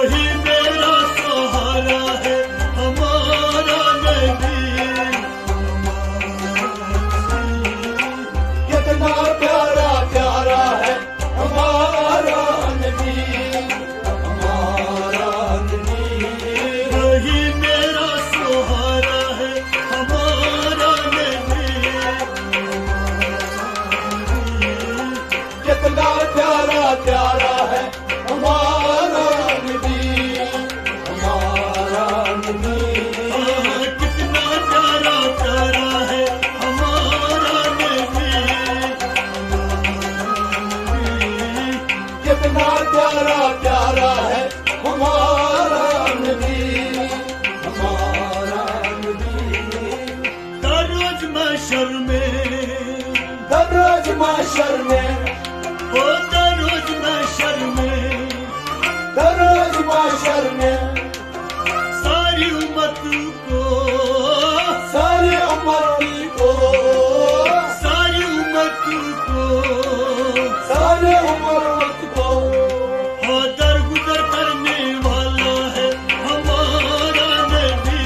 وہی میرا سہارا ہے ہمارا نبی، کتنا پیارا پیارا ہے ہمارا نبی، ہمارا نبی، وہی میرا سہارا ہے ہمارا نبی، کتنا پیارا پیارا ہے ہمارا نبی، ہمارا نبی، کتنا پیارا پیارا ہے ہمارا نبی، کتنا پیارا پیارا ہے ہمارا نبی، ہمارا نبی، ہر روز محشر میں، ہر روز محشر میں، ہر روز محشر میں، ہر روز محشر میں، ساری امت کو، ساری امتی کو، ساری امت کو سارے امت کو در گزر کرنے والا ہے ہمارا نبی،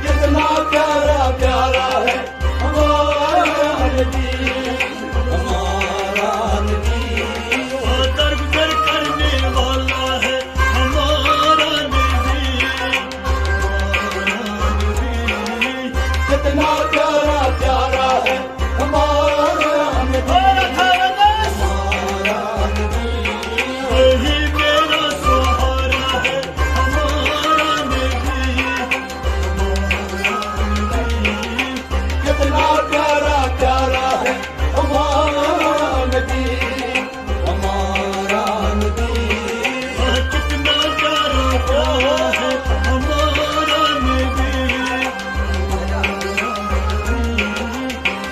کتنا پیارا پیارا ہے ہمارا نبی، ہمارا نبی، در گزر کرنے والا ہے ہمارا نبی، کتنا پیارا پیارا ہے ہمارا نبی، ہمارا نبی، وہی میرا سہارا ہے ہمارا نبی، کتنا پیارا پیارا ہے ہمارا نبی، ہمارا نبی، کتنا پیارا پیارا ہے ہمارا نبی،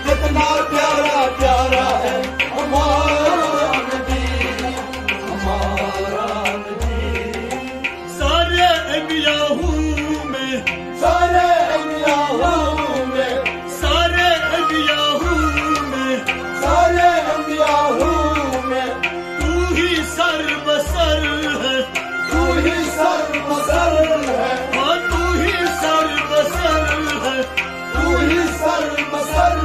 کتنا پیارا پیارا ہے ہمارا نبی، ہمارا نبی، سارے انبیاء میں، سارے انبیاء میں، سارے انبیاء میں سارے انبیاء میں، تو ہی سر بسر ہے، تو ہی سر بسر ہے، ہاں تو ہی سر بسر ہے، تو ہی سر بسر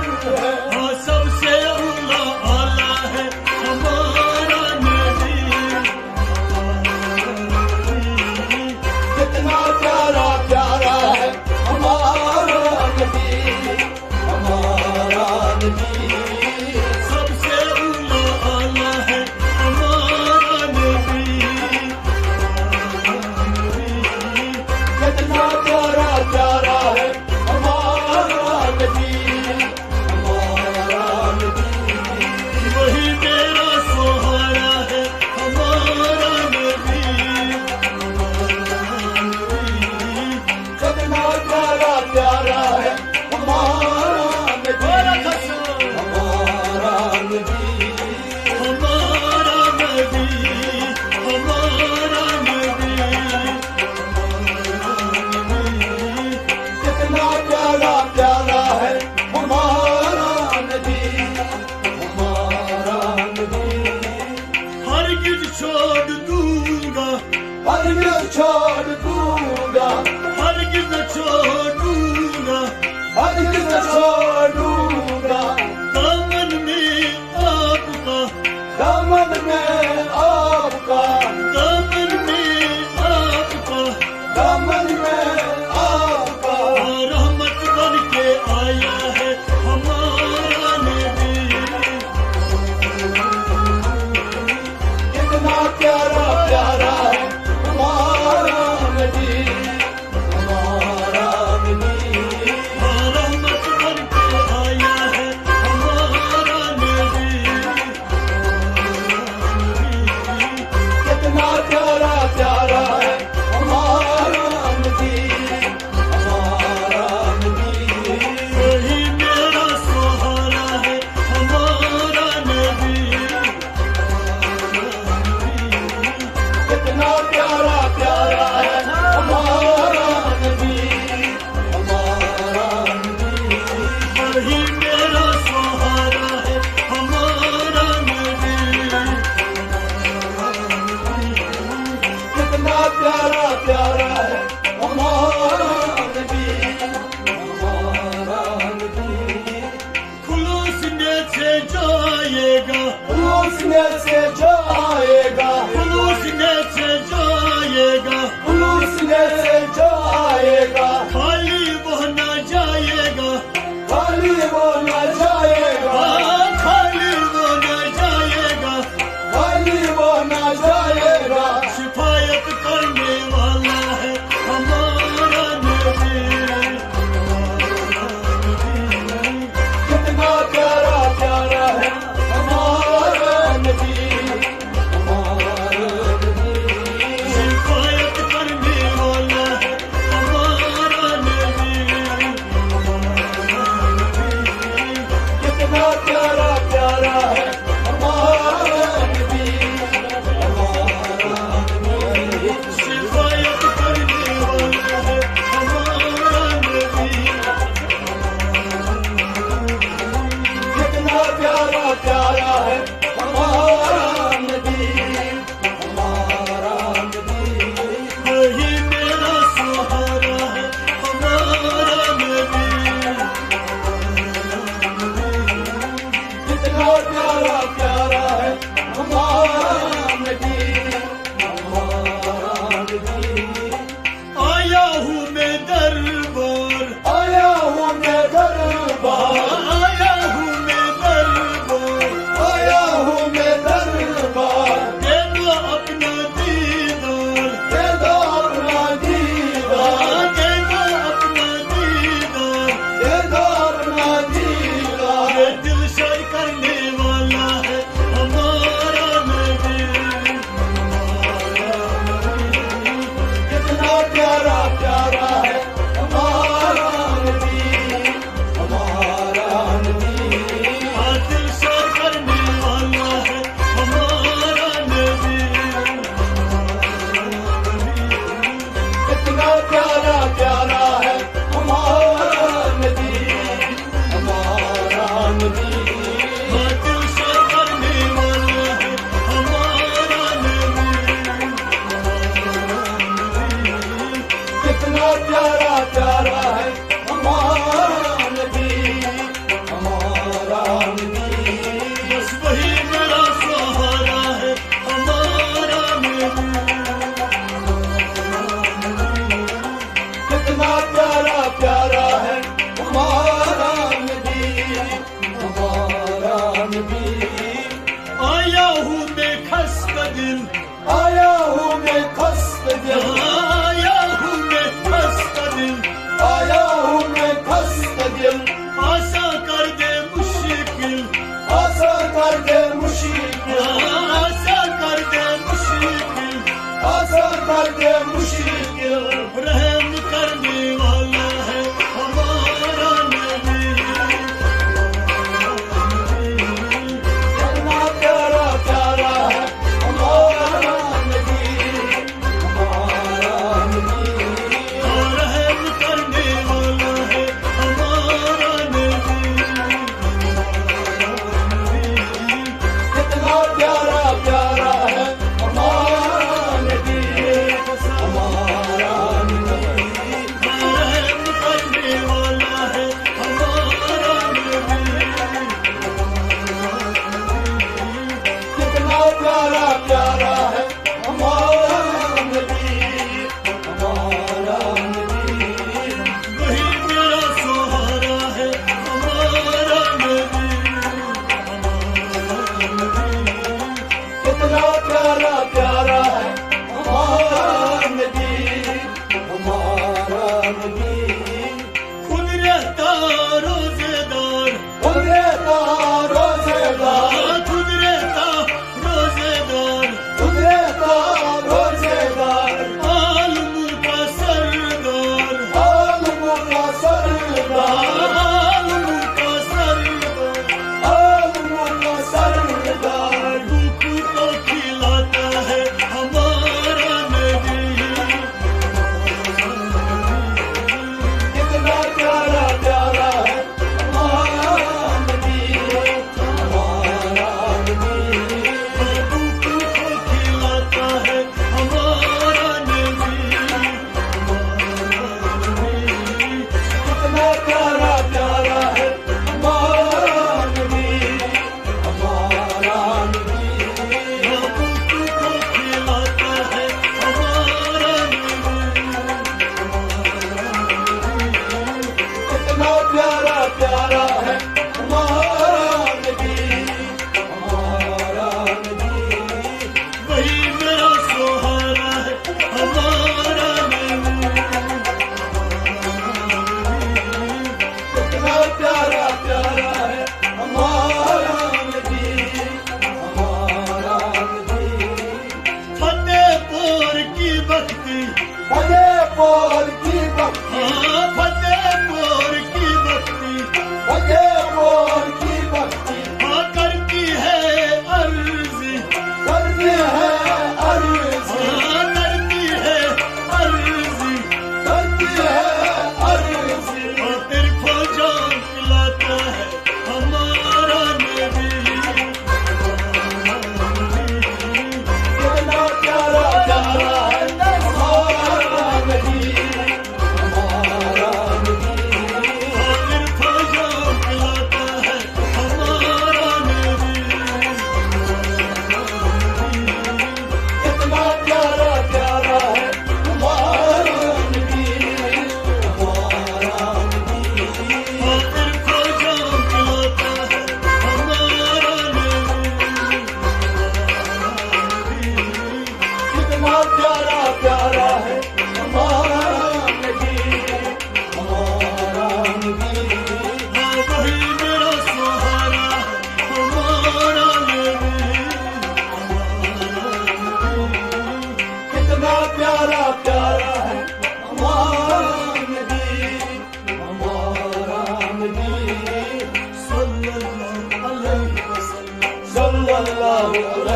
ہے، ہاں سب سے اولا اعلیٰ ہے ہمارا نبی، کتنا پیارا پیارا ہے ہمارا نبی، ہمارا نبی، سب سے اولا اعلیٰ ہے ہمارا نبی، کتنا پیارا پیارا ہے ہمارا نبی، ہمارا نبی، وہی میرا سہارا ہے ہمارا نبی، کتنا پیارا پیارا ہے ہمارا نبی، ہمارا نبی، ہمارا نبی، ہمارا نبی، کتنا پیارا پیارا ہے ہمارا نبی، ہمارا نبی، ہرگز چھوڑ دوں گا، ہرگز چھوڑ دوں گا، ہرگز چھوڑوں گا، ہرگز چھوڑوں گا، دامن میں آپ کا، دامن میں آپ کا، دامن میں آپ کا، دامن میں آپ کا، رحمت بن کے آیا ہے ہمارا نبی، کتنا پیارا پیارا ہے ہمارا نبی، ہمارا نبی، رحمت بن کے آیا ہے ہمارا نبی، से जो आएगा, पलूसने से जो आएगा, पलूसने से जो आएगा, खाली वो न जाएगा, खाली वो न जाएगा, खाली वो न जाएगा, खाली वो न जाएगा। शिफायत करने वाला है हमारा नबी। कितना प्यारा प्यारा है हमारा नबी, हमारा नबी। शिफायत करने वाला है हमारा नबी। कितना प्यारा प्यारा है हमारा नबी, हमारा नबी। शिफायत करने वाला है हमारा नबी। कितना प्यारा प्यारा है हमारा नबी, हमारा नबी। वही मेरा सहारा है हमारा नबी। कितना प्यारा प्यारा है हमारा नबी, हमारा नबी। आया हूँ मैं दरबार, आया हूँ मैं दरबार, आया हूँ मैं दरबार, आया हूँ मैं दरबार। दे दो अपना दीदार, दे दो अपना दीदार, दे दो अपना दीदार। दे दो अपना दीदार। ये दिल शार करने वाला है हमारा नबी। कितना प्यारा प्यारा है हमारा नबी, हमारा नबी। दिल शार करने वाला है हमारा नबी। कितना प्यारा प्यारा है हमारा नबी, हमारा नबी। दिल शार करने वाला है हमारा नबी। कितना प्यारा प्यारा है हमारा नबी, हमारा नबी। बस वही मेरा सहारा है हमारा नबी। कितना प्यारा प्यारा है हमारा नबी, हमारा नबी। आया हूँ मैं खस्ता दिल, आया हूँ मैं खस्त दिल, आया हूँ मैं खस्ता दिल। आया हूँ मैं खस्त दिल। आशा कर दे मुश्किल, आशा कर दे मुश्किल, आशा कर दे मुश्किल। आशा कर दे मुश्किल। रहम करने वाला है हमारा नबी। कितना प्यारा प्यारा है हमारा नबी, हमारा नबी। रहम करने वाला है हमारा नबी। कितना प्यारा प्यारा है हमारा नबी, हमारा नबी। रहम करने वाला है हमारा नबी। कितना प्यारा प्यारा है हमारा नबी, हमारा नबी। वही मेरा सहारा है हमारा नबी। कितना प्यारा प्यारा है हमारा नबी, हमारा नबी। खुद रहता रोजेदार, खुद रहता रोजेदार, खुद रहता रोजेदार। खुद रहता रोजेदार। आलम का सरदार, आलम का सरदार, आलम का सरदार। आलम का सरदार। भूख को खिलाता है हमारा नबी।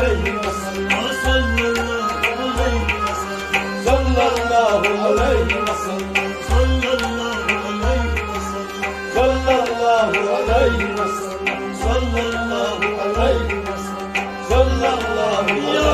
aleyhi ve sellem. Sallallahu aleyhi ve sellem. Sallallahu aleyhi ve sellem. Sallallahu aleyhi ve sellem. Sallallahu aleyhi ve sellem. Ya